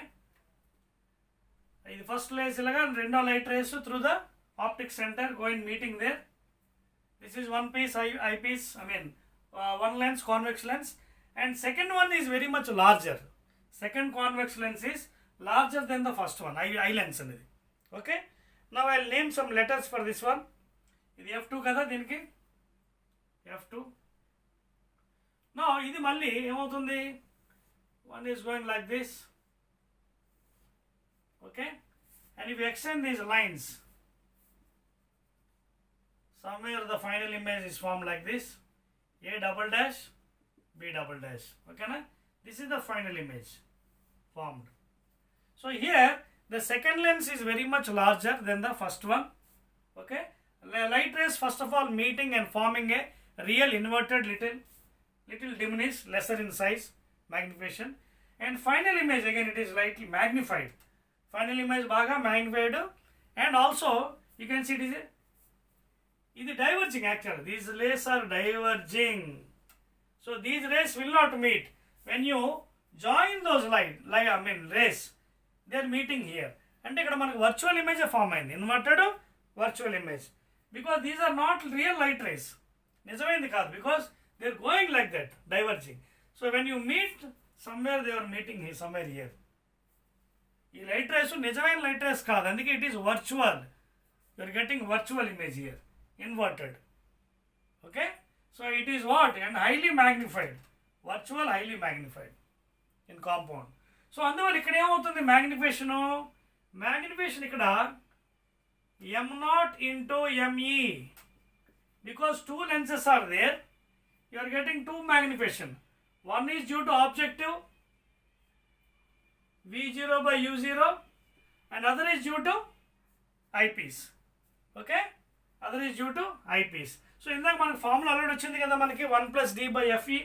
ఇది first rays ఇలాగా, రెండో light rays through the optic centre going meeting there. This is one piece eyepiece, I mean one lens, convex lens, and second one is very much larger. Second convex lens is larger than the first one, eye lens అనేది. Okay, now I will name some letters for this one. ఇది F2 కదా, దీనికి F2. Now ఇది మళ్ళీ ఏమవుతుంది, one is going like this. Okay, and if you extend these lines, somewhere the final image is formed like this, A double dash B double dash. Okay na? This is the final image formed. So here the second lens is very much larger than the first one. Okay, light rays first of all meeting and forming a real inverted little diminished, lesser in size, magnification, and final image again it is slightly magnified. Final image baga magnified, and also you can see it is diverging actually. These rays are diverging. So these rays will not meet. When you join those rays, they are meeting here. And ఇక్కడ మనకు virtual image form అయింది, inverted virtual image, because these are not real light rays. నిజమైంది కాదు, because they are going like that, diverging. So when you meet somewhere, they are meeting here, somewhere here. ఈ light rays నిజమైన light rays కాదు, అందుకే it is virtual. You are getting virtual image here, inverted. Okay, so it is what? And highly magnified. Virtual highly magnified in compound. So అందువల్ల ఇక్కడ ఏమవుతుంది, magnification ఇక్కడ m0 into me, because two lenses are there, you are getting two magnification. One is due to objective v0 by u0, and other is due to eyepiece. Okay, other is due to eyepiece. So ఇందాక మనకి formula already వచ్చింది కదా, మనకి 1 plus d by fe.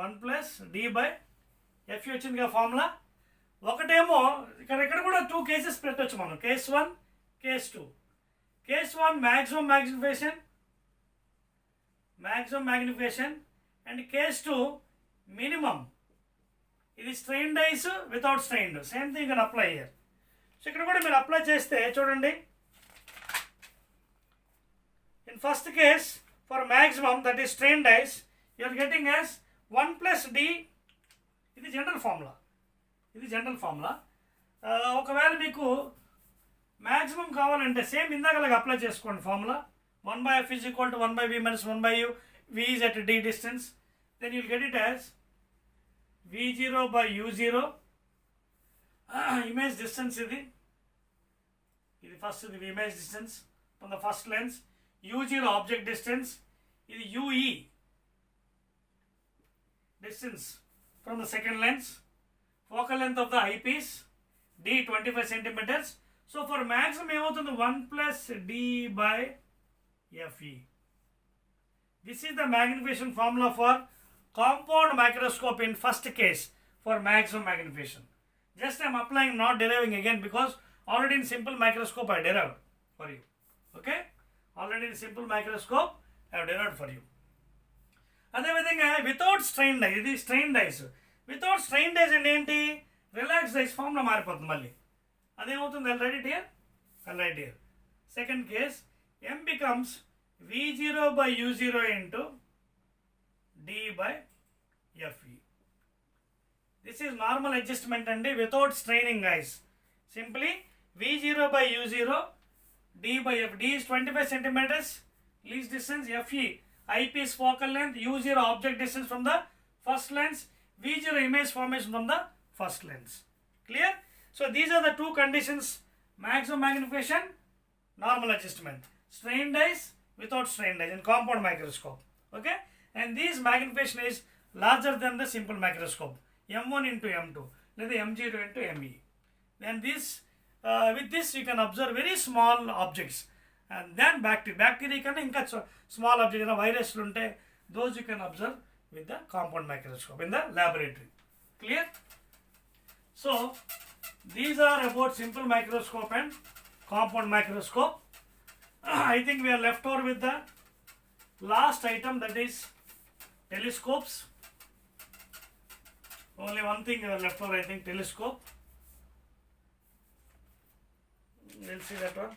1 plus d by fe వచ్చింది కదా formula. ఒకటేమో ఇక్కడ కూడా టూ కేసెస్ పెట్టవచ్చు మనం, case 1, case 2. Case 1 maximum magnification, and case 2 minimum. ఇది strained eyes without strained, same thing can apply here. So ఇక్కడ కూడా మీరు అప్లై చేస్తే చూడండి, in first case for maximum, that is strained eyes, you are getting as 1 plus d. ఇది general formula. ఒకవేళ మీకు maximum కావాలంటే సేమ్ ఇందాకలాగా అప్లై చేసుకోండి formula. 1 by f is equal to 1 by v minus 1 by u. v is at d distance. Then you will get it as v0 by u0. Image distance ఇది first, ఇది image distance from the first lens. u0 object distance. ఇది ue distance from the second lens. Focal length of the eyepiece d 25 centimeters. So for maximum ఏమవుతుంది, 1 plus d by fe. This is the magnification formula for compound microscope in first case for maximum magnification. Just I am applying, not deriving again, because already in simple microscope I derived for you. Okay, already in simple microscope I have derived for you. అదేవిధంగా without strained I, ఇది strained eyes. Without strained ice అంటే ఏంటి, relaxed ice ఫామ్లో మారిపోతుంది మళ్ళీ. అదేమవుతుంది, I'll write here. Second case, m becomes v0 by u0 into d by fe. This is normal adjustment and without straining eyes. Simply v0 by u0 d by f. D is 25 centimeters least distance, fe eyepiece focal length, u0 object distance from the first lens, v0 image formation from the first lens. Clear? So these are the two conditions: maximum magnification, normal adjustment, strained eyes, without strained eyes in compound microscope. Okay, and this magnification is larger than the simple microscope, m1 into m2, లేదా m0 into me. Then this with this you can observe very small objects. And then bacteria కన్నా ఇంకా small objects, వైరస్లు ఉంటే, those you can observe with the compound microscope in the laboratory. Clear? So these are about simple microscope and compound microscope. I think we are left over with the last item, that is telescopes. Only one thing we are left over, I think, telescope. We'll see that one.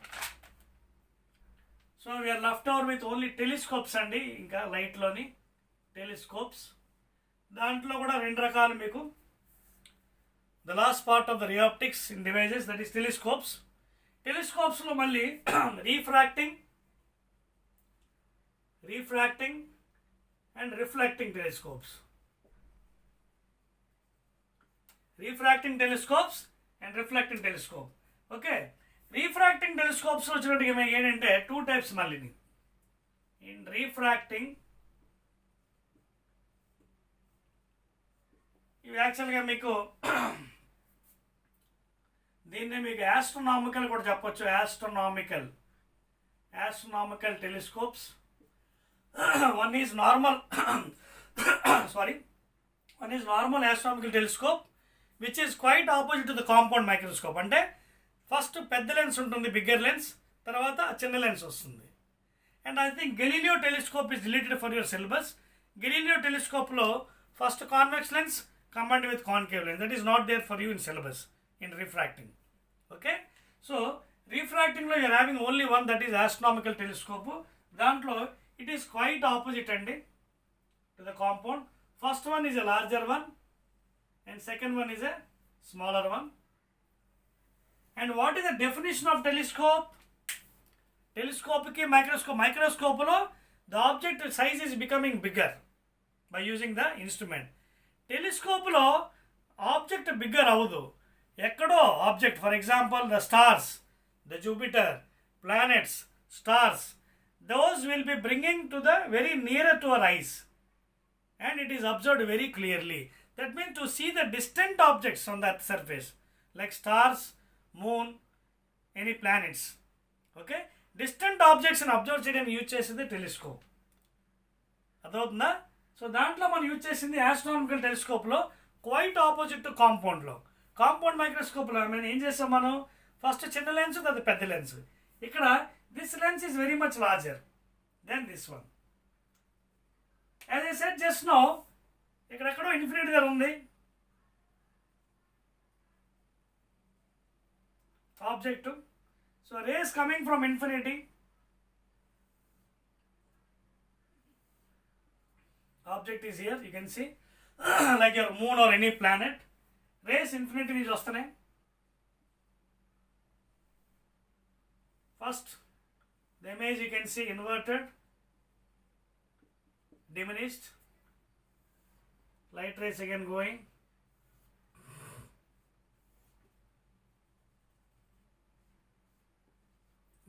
So we are left over with only telescopes అండి, ఇంకా లైట్లోని telescopes. దాంట్లో కూడా రెండు రకాలు మీకు. The last part of the ray optics in devices, that is telescopes. టెలిస్కోప్స్లో మళ్ళీ refracting and reflecting telescopes. Refracting telescopes and reflecting telescope. Okay, refracting telescopes వచ్చినట్టుగా మీకు ఏంటంటే టూ టైప్స్ మళ్ళీ in refracting, ఇవి యాక్చువల్గా మీకు దీన్ని మీకు ఆస్ట్రోనామికల్ కూడా చెప్పొచ్చు. Astronomical telescopes. one is normal one is normal astronomical telescope which is quite opposite to the compound microscope. అంటే ఫస్ట్ పెద్ద లెన్స్ ఉంటుంది, బిగ్గర్ లెన్స్, తర్వాత చిన్న లెన్స్ వస్తుంది. And I think Galileo telescope is related for your syllabus. Galileo టెలిస్కోప్లో first convex lens combined with concave lens. That is not there for you in syllabus in refracting. Okay, so refracting lo you are having only one, that is astronomical telescope. Dantlo it is quite opposite and to the compound. First one is a larger one and second one is a smaller one. And what is the definition of telescope? Telescope ki microscope lo the object size is becoming bigger by using the instrument. టెలిస్కోప్లో object bigger అవ్వదు, ఎక్కడో object, for example the stars, the Jupiter, planets, stars, those will be bringing to the very nearer to our eyes and it is observed very clearly. That means to see the distant objects on that surface like stars, moon, any planets. Okay, distant objects and observe చేయడం use చేసేది telescope. అదవుతుందా? సో దాంట్లో మనం use చేసింది astronomical టెలిస్కోప్లో quite opposite to కాంపౌండ్లో. Compound మైక్రోస్కోప్లో మేము ఏం చేస్తాం, మనం ఫస్ట్ చిన్న లెన్స్, తర్వాత పెద్ద లెన్స్. ఇక్కడ this lens is very much larger than this one. As I said just know, ఇక్కడెక్కడో ఇన్ఫినిటీ దగ్గర ఉంది object. So rays coming from infinity, object is here, you can see like your moon or any planet, rays infinity is వస్తున్నాయి. First the image you can see inverted, diminished, light rays again going,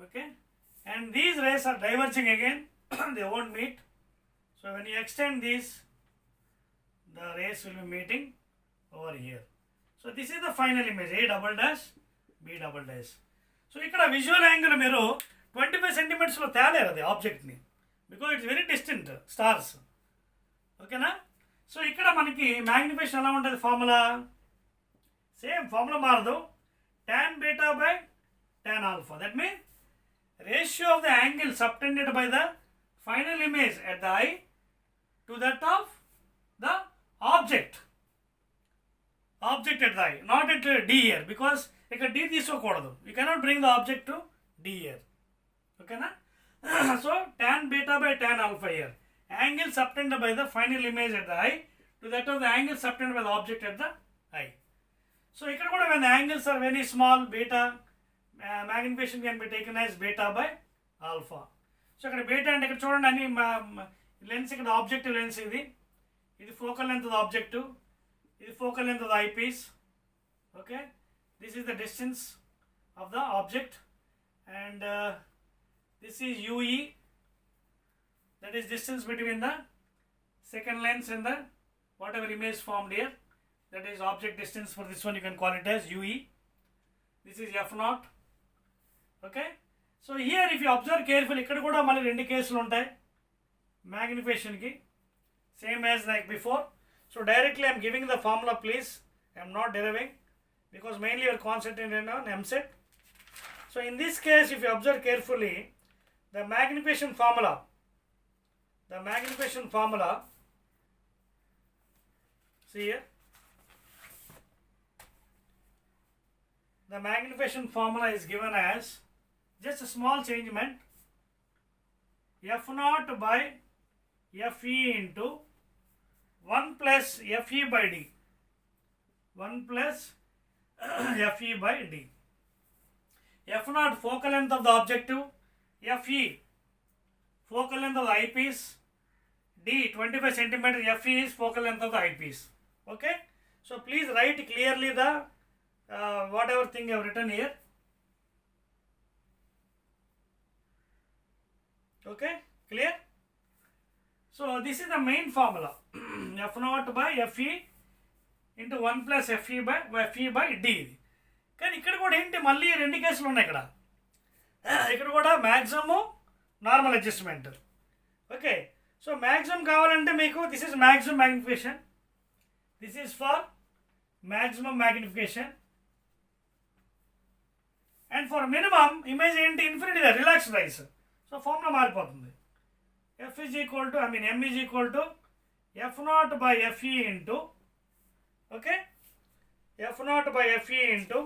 okay, and these rays are diverging again they won't meet. So when you extend these, the rays will be meeting over here. So this is the final image, A double dash, B double dash. So ikkada visual angle meeru 25 centimeters lo teyaleru adi object ni, because it's very distant stars. Okay na? So ikkada manaki magnification ela untadi formula, same formula maradu, tan beta by tan alpha. That means ratio of the angle subtended by the final image at the eye to that of the object at the eye, not at D here, because ఇక్కడ D తీసుకోకూడదు, you cannot bring the object to D here. Okay na? So tan beta by tan alpha here, angle subtended by the final image at the eye to that of the angle subtended by the object at the eye. So ఇక్కడ కూడా when the angles are very small, beta magnification can be taken as beta by alpha. So ఇక్కడ beta అంటే ఇక్కడ చూడండి అని lens, ఇక్కడ objective lens, ఇది focal length of the objective, ఇది focal length of the eyepiece. Okay, this is the distance of the object and this is u e, that is distance between the second lens and the whatever image formed here, that is object distance. For this one you can call it as u e. This is F not. Okay, so here if you observe careful, ఇక్కడ కూడా మళ్ళీ రెండు కేసులు ఉంటాయి మ్యాగ్నిఫికేషన్కి, same as like before. So directly I'm giving the formula please, I'm not deriving, because mainly you're concentrated on EAMCET. So in this case if you observe carefully, the magnification formula see here, the magnification formula is given as just a small changement, f naught by fe into 1 plus fe by d, 1 plus fe by d. F naught focal length of the objective, fe focal length of the eyepiece, d 25 centimeter, fe is focal length of the eyepiece. Okay, so please write clearly the whatever thing you have written here. Okay, clear? So this is the main formula. F naught by Fe into 1 plus Fe by D. కానీ ఇక్కడ కూడా ఏంటి, మళ్ళీ రెండు కేసులు ఉన్నాయి ఇక్కడ. ఇక్కడ కూడా maximum normal adjustment. Okay, so maximum కావాలంటే మీకు this is maximum magnification, this is for maximum magnification, and for minimum image ఏంటి, ఇన్ఫినిటీగా రిలాక్స్ రైస్. సో ఫార్ములా మారిపోతుంది. F is equal to, M is equal to F naught by Fe into, okay, F naught by Fe into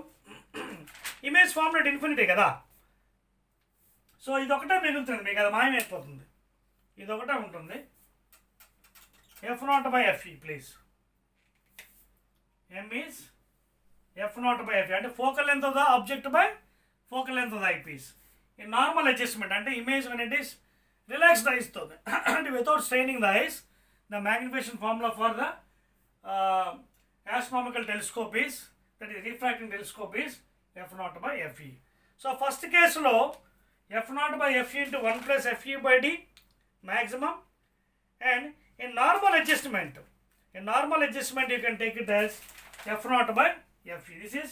image formed at infinity కదా. So ఇది ఒకటే మిగులుతుంది మీకు, అది మాయమైపోతుంది. ఇది ఒకటే ఉంటుంది. F naught by Fe please. M is F naught by Fe అంటే focal length of the object by focal length of the eyepiece. ఈ నార్మల్ అడ్జస్ట్మెంట్ అంటే image when it is relaxed eyes tone and without straining the eyes, the magnification formula for the astronomical telescope is, that is refracting telescope, is F naught by Fe. So first case lo F naught by Fe into 1 plus Fe by D maximum, and in normal adjustment you can take it as F naught by Fe. This is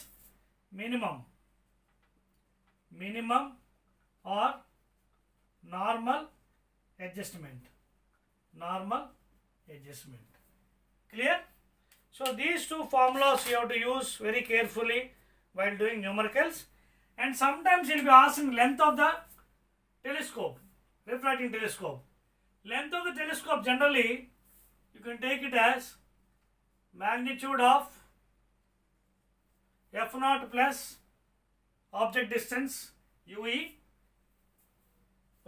minimum or normal adjustment. Clear? So these two formulas you have to use very carefully while doing numericals, and sometimes you will be asking length of the telescope, refracting telescope. Length of the telescope generally you can take it as magnitude of F naught plus object distance UE.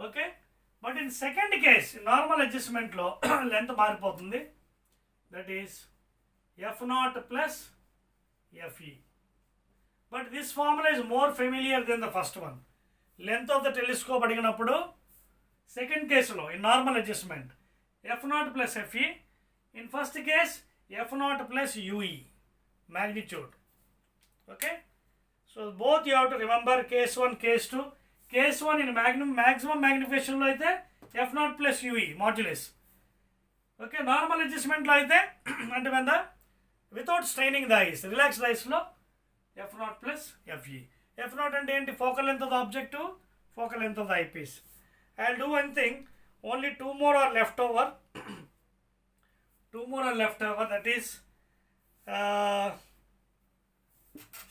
Okay, but in second case normal adjustment lo length మారిపోతుంది, that is F naught plus Fe. But this formula is more familiar than the first one. Length of the telescope అడిగినప్పుడు second case లో in normal adjustment F naught plus Fe, in first case F naught plus UE magnitude. Okay, so both you have to remember, case 1 case 2. Case 1 in maximum magnification లో అయితే F naught plus UE modulus. Okay, normal adjustment లో అయితే అంటే when the without straining the eyes, relaxed eyes లో F naught plus Fe. F naught అంటే ఏంటి, focal length of the object to focal length of the eyepiece. I'll do one thing, only two more are left over. That is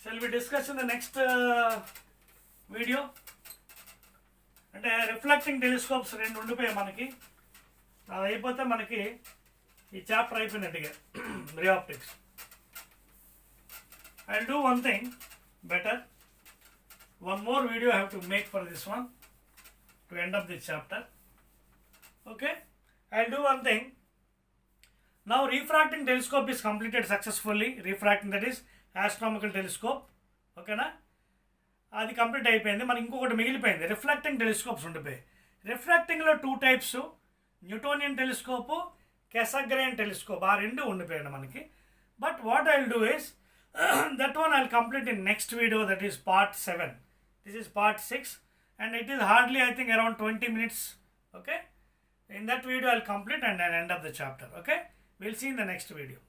shall we discuss in the next video? అంటే reflecting telescopes రెండు ఉండిపోయాయి మనకి. అది అయిపోతే మనకి ఈ chapter అయిపోయినట్టుగా ray optics. I'll do one thing better, one more video I have to make for this one to end up this chapter. Okay, I'll do one thing. Now refracting telescope is completed successfully. Refracting, that is astronomical telescope. Okay na, అది complete అయిపోయింది. మనకి ఇంకొకటి మిగిలిపోయింది, reflecting telescopes ఉండిపోయి. రిఫ్లెక్టింగ్లో 2 types, Newtonian telescope, కెసగ్రేన్ telescope, ఆ రెండు ఉండిపోయాడు మనకి. But what I will do is that one I'll complete in next video, that is part 7. This is part 6 and it is hardly I think around 20 minutes. Okay, in that video I'll complete and I'll end up the chapter. Okay, we'll see in the next video.